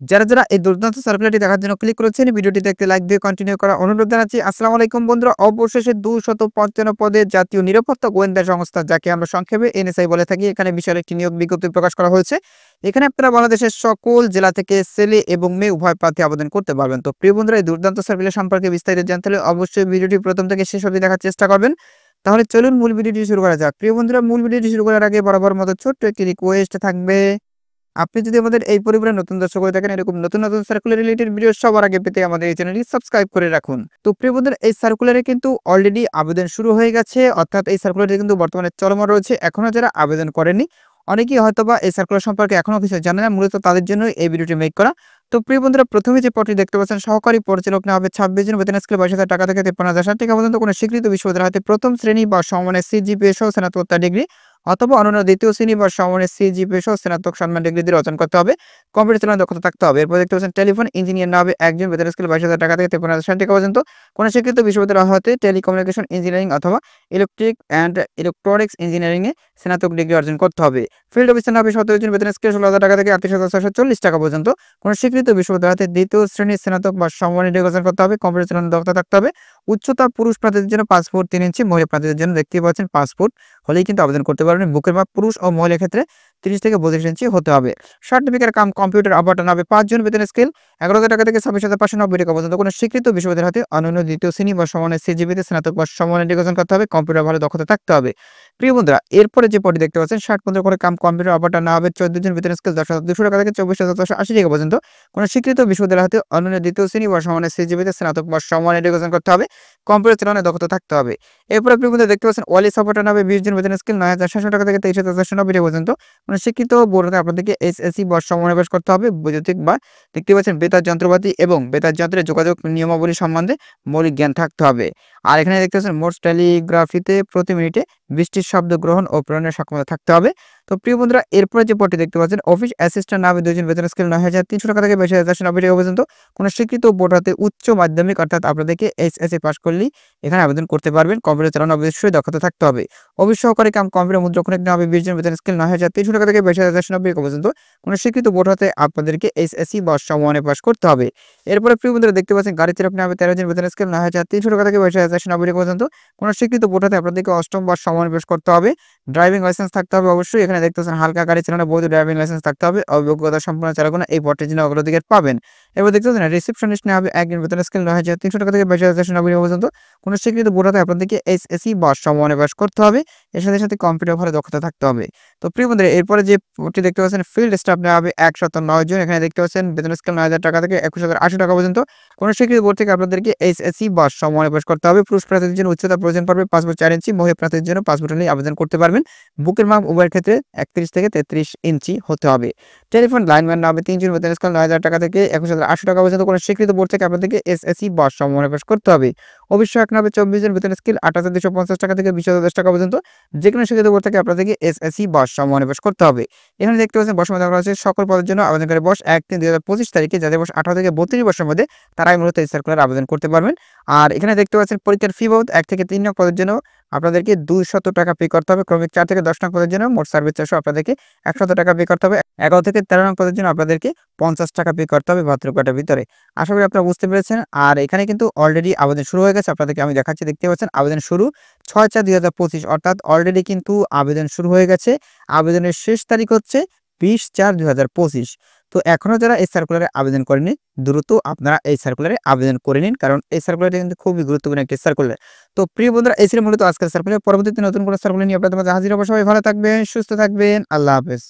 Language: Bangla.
যারা এই দুর্দান্ত সার্কুলারটি দেখার জন্য ক্লিক করেছেন, ভিডিওটি দেখতে লাইক দিয়ে কন্টিনিউ করার অনুরোধ জানাচ্ছি। আসসালামু আলাইকুম বন্ধুরা। অবশেষে ২৫৫ পদে জাতীয় নিরাপত্তা গোয়েন্দা সংস্থা, যাকে আমরা সংক্ষেপে এনএসআই বলে থাকি, এখানে বিশাল একটি নিয়োগ বিজ্ঞপ্তি প্রকাশ করা হয়েছে। এখানে আপনারা বাংলাদেশের সকল জেলা থেকে ছেলে এবং মেয়ে উভয় প্রার্থী আবেদন করতে পারবেন। তো প্রিয় বন্ধুরা, এই দুর্দান্ত সার্কুলার সম্পর্কে বিস্তারিত জানতে হলে অবশ্যই ভিডিওটি প্রথম থেকে শেষ অবধি দেখার চেষ্টা করবেন। তাহলে চলুন মূল ভিডিওটি শুরু করা যাক। প্রিয় বন্ধুরা, মূল ভিডিওটি শুরু করার আগে বরাবর মতো ছোট্ট একটি রিকোয়েস্ট থাকবে। আপনি যদি আমাদের এই পরিবারের নতুন দর্শক হয়ে থাকেন, এরকম নতুন সার্কুলার রিলেটেড ভিডিও সবার আগে পেতে আমাদের এই চ্যানেলটি সাবস্ক্রাইব করে রাখুন। তো প্রিয় বন্ধুরা, এই সার্কুলারে কিন্তু অলরেডি আবেদন শুরু হয়ে গেছে, অর্থাৎ এই সার্কুলারটি কিন্তু বর্তমানে চলমান রয়েছে। এখনো যারা আবেদন করেনি, অনেকেই হয়তোবা এই সার্কুলার সম্পর্কে এখনো কিছু জানে না, মূলত তাদের জন্য এই ভিডিওটি মেক করা। তো প্রিয় বন্ধুরা, প্রথমে যে পদটি দেখতে পাচ্ছেন, সহকারী পরিচালক নেওয়া হবে 26 জন, বেতন স্কেল 22,000 টাকা থেকে 53,000 টাকা পর্যন্ত। কোনো স্বীকৃত বিশ্ববিদ্যালয় হতে প্রথম শ্রেণী বা সমমানের সিজিপিএ সহ স্নাতকোত্তর ডিগ্রি অথবা অন্যান্য দ্বিতীয় শ্রেণী বা সমমানের সিজিপিএ সহ স্নাতক সম্মান ডিগ্রি দিয়ে অর্জন করতে হবে। কম্পিউটার চালানোর দক্ষতা থাকতে হবে। এরপর দেখতে পাচ্ছেন, টেলিফোন ইঞ্জিনিয়ার নেওয়া হবে একজন, বেতন স্কেল 22,000 টাকা থেকে 53,000 টাকা পর্যন্ত। কোনো স্বীকৃত বিশ্ববিদ্যালয় হতে টেলিকমিউনিকেশন ইঞ্জিনিয়ারিং অথবা ইলেকট্রিক অ্যান্ড ইলেকট্রনিক্স ইঞ্জিনিয়ারিং এ স্নাতক ডিগ্রি অর্জন করতে হবে। ফিল্ড অফিসার নেওয়া হবে 17 জন, বেতন স্কেল 16,000 টাকা থেকে 38,640 টাকা পর্যন্ত। কোনো স্বীকৃত বিশ্ববিদ্যালয় হতে দ্বিতীয় শ্রেণীর স্নাতক বা সমমানের ডিগ্রি অর্জন করতে হবে। কম্পিউটার চালানোর দক্ষতা থাকতে হবে। উচ্চতা পুরুষ প্রার্থীদের জন্য 5 ফুট 3 ইঞ্চি, মহিলা প্রার্থীদের জন্য দেখতে পাচ্ছেন 5 ফুট হলেই কিন্তু আবেদন করতে পারবেন। বুকের মাপ পুরুষ ও মহিলার ক্ষেত্রে 30 থেকে 32 ইঞ্চি হতে হবে। সার্টিফিকেট কাম কম্পিউটার অপারেটর নেওয়া হবে 5 জন, বেতন স্কেল 11,000 টাকা থেকে 26,590 টাকা পর্যন্ত। কোনো স্বীকৃত বিশ্ববিদ্যালয় হতে অন্যান্য দ্বিতীয় শ্রেণী বা সমানের সিজিপিতে স্নাতক বা সমমানের ডিগ্রি অর্জন করতে হবে। কম্পিউটার ভালো দক্ষতা থাকতে হবে। প্রিয় বন্ধুরা, এরপরে যে পদটি দেখতে পাচ্ছেন, 60 করে কাম কম্পিউটার অপারেটর নেওয়া হবে 14 জন, বেতন স্কেল 10,200 টাকা থেকে 24,480 টাকা পর্যন্ত। কোনো স্বীকৃত বিশ্ববিদ্যালয় হতে অন্যান্য দ্বিতীয় শ্রেণী বা সমানের সিজিপিতে স্নাতক বা সমমানের ডিগ্রি অর্জন করতে হবে। কম্পিউটার চালানোর দক্ষতা থাকতে হবে। এরপরে প্রিয় বন্ধুরা, দেখতে পাচ্ছেন, ওয়ালি অপারেটর নেওয়া হবে 20 জন, বেতন স্কেল 9,700 টাকা থেকে 23,490 টাকা পর্যন্ত। কোনো শিক্ষিত বোর্ডে আপনাদেরকে এসএসসি বা সমন্বয় করতে হবে। বৈদ্যুতিক বা দেখতে পাচ্ছেন বেতার যন্ত্রপাতি এবং বেতার যন্ত্রের যোগাযোগ নিয়মাবলী সম্বন্ধে মৌলিক জ্ঞান থাকতে হবে। আর এখানে দেখতে পাচ্ছেন, মোট টেলিগ্রাফিতে প্রতি মিনিটে 20টি শব্দ গ্রহণ ও প্রেরণের সক্ষমতা থাকতে হবে। তো প্রিয় বন্ধুরা, এরপরে যে পদটি দেখতে পাচ্ছেন, অফিস অ্যাসিস্ট্যান্ট নামে 2 জন, বেতন স্কেল 9,300 টাকা থেকে 22,490 টাকা পর্যন্ত। কোনো স্বীকৃত বোর্ড হতে উচ্চ মাধ্যমিক অর্থাৎ আপনাদেরকে এইচএসসি পাস করলেই এখানে আবেদন করতে পারবেন। কম্পিউটার চালানো অবশ্যই দক্ষতা থাকতে হবে। অফিস সহকারী কাম কম্পিউটার মুদ্রক্ষণিক নেওয়া হবে 20 জন, বেতন স্কেল 9,300 টাকা থেকে 22,490 টাকা পর্যন্ত। কোনো স্বীকৃত বোর্ড হতে আপনাদেরকে এইচএসসি বা সমমানে পাস করতে হবে। এরপরে প্রিয় বন্ধুরা, দেখতে পাচ্ছেন, গাড়ি চালক নেওয়া হবে 13 জন, বেতন স্কেল 9,300 টাকা থেকে 22,490 টাকা পর্যন্ত। কোনো স্বীকৃত বোর্ড হতে আপনাদেরকে অষ্টম বা সমমানে পাস করতে হবে। ড্রাইভিং লাইসেন্স থাকতে হবে অবশ্যই। এখানে দেখতে পাচ্ছেন, হালকা গাড়ি চালানো বৈধ ড্রাইভিং লাইসেন্স থাকতে হবে। অভিজ্ঞতা সম্পন্ন চালকরা এই পদটির জন্য অগ্রাধিকার পাবেন। এরপর দেখতে পাচ্ছেন, রিসেপশনিস্ট নেওয়া হবে একজন, বেতন স্কেল 9,300 টাকা থেকে 22,490 টাকা পর্যন্ত। কোনো স্বীকৃত বোর্ড হতে আপনাদেরকে এইচএসসি বা সমমানে পাস করতে হবে। এর সাথে কম্পিউটার ভালো দক্ষতা থাকতে হবে। তো প্রিয় বন্ধুরা, এরপরে যে পদটি দেখতে পাচ্ছেন, ফিল্ড স্টাফ নেওয়া হবে 109 জন। এখানে দেখতে পাচ্ছেন, বেতন স্কেল 9,000 টাকা থেকে 21,080 টাকা পর্যন্ত। কোনো স্বীকৃত বোর্ড থেকে আপনাদেরকে এইচএসসি বা সমমানে পাস করতে হবে। পুরুষ প্রার্থীদের জন্য উচ্চতা প্রয়োজন পড়বে 5 ফুট 4 ইঞ্চি, মহিলা প্রার্থীদের জন্য 5 ফুট হলেই আবেদন করতে পারবেন। বুকের মাপ উভয়ের ক্ষেত্রে 31 থেকে 33 ইঞ্চি হতে হবে। টেলিফোন লাইনম্যান নেওয়া হবে 3 জন, বেতন স্কেল 9,000 টাকা থেকে 21,800 টাকা পর্যন্ত। কোনো স্বীকৃত বোর্ড থেকে আপনাদেরকে এসএসসি বা সমমানে পাস করতে হবে। অফিস সহায়ক নেওয়া হবে 24 জন, বেতন স্কেল 8,250 টাকা থেকে 20,010 টাকা পর্যন্ত। যেকোনো স্বীকৃত বোর্ড থেকে আপনাদেরকে এসএসসি বা সমমানে পাস করতে হবে। এখানে দেখতে পাচ্ছেন, বয়সসীমা দেওয়া আছে সকল পদের জন্য। আবেদনকারী বয়স 1/3/2025 তারিখে, যাদের বয়স 18 থেকে 32 বছরের মধ্যে, তারাই মূলত এই সার্কুলার আবেদন করতে পারবেন। আর এখানে দেখতে পাচ্ছেন, পরীক্ষার ফি বাবদ 1 থেকে 3 নং পদের জন্য আপনাদেরকে 200 টাকা পে করতে হবে। ক্রমিক 4 থেকে 10 নং পদের জন্য মোট সার্ভিস চার্জ আপনাদেরকে 100 টাকা পে করতে হবে। 11 থেকে 13 নং পদের জন্য আপনাদেরকে 50 টাকা পে করতে হবে 72 ঘন্টার ভিতরে। আশা করি আপনারা বুঝতে পেরেছেন। আর এখানে কিন্তু অলরেডি আবেদন শুরু হয়ে গেছে। আপনাদেরকে আমি দেখাচ্ছি, দেখতে পাচ্ছেন, আবেদন শুরু 6/4/2025, অর্থাৎ অলরেডি কিন্তু আবেদন শুরু হয়ে গেছে। আবেদনের শেষ তারিখ হচ্ছে 20/4/2025। তো এখনো যারা এই সার্কুলারে আবেদন করেনি, দ্রুত আপনারা এই সার্কুলারে আবেদন করে নিন, কারণ এই সার্কুলারটি কিন্তু খুবই গুরুত্বপূর্ণ একটি সার্কুলার। তো প্রিয় বন্ধুরা, এই ছিল মূলত আজকের সার্কুলার। পরবর্তীতে নতুন কোনো সার্কুলার নিয়ে আপনাদের মাঝে হাজির হব। সবাই ভালো থাকবেন, সুস্থ থাকবেন। আল্লাহ হাফেজ।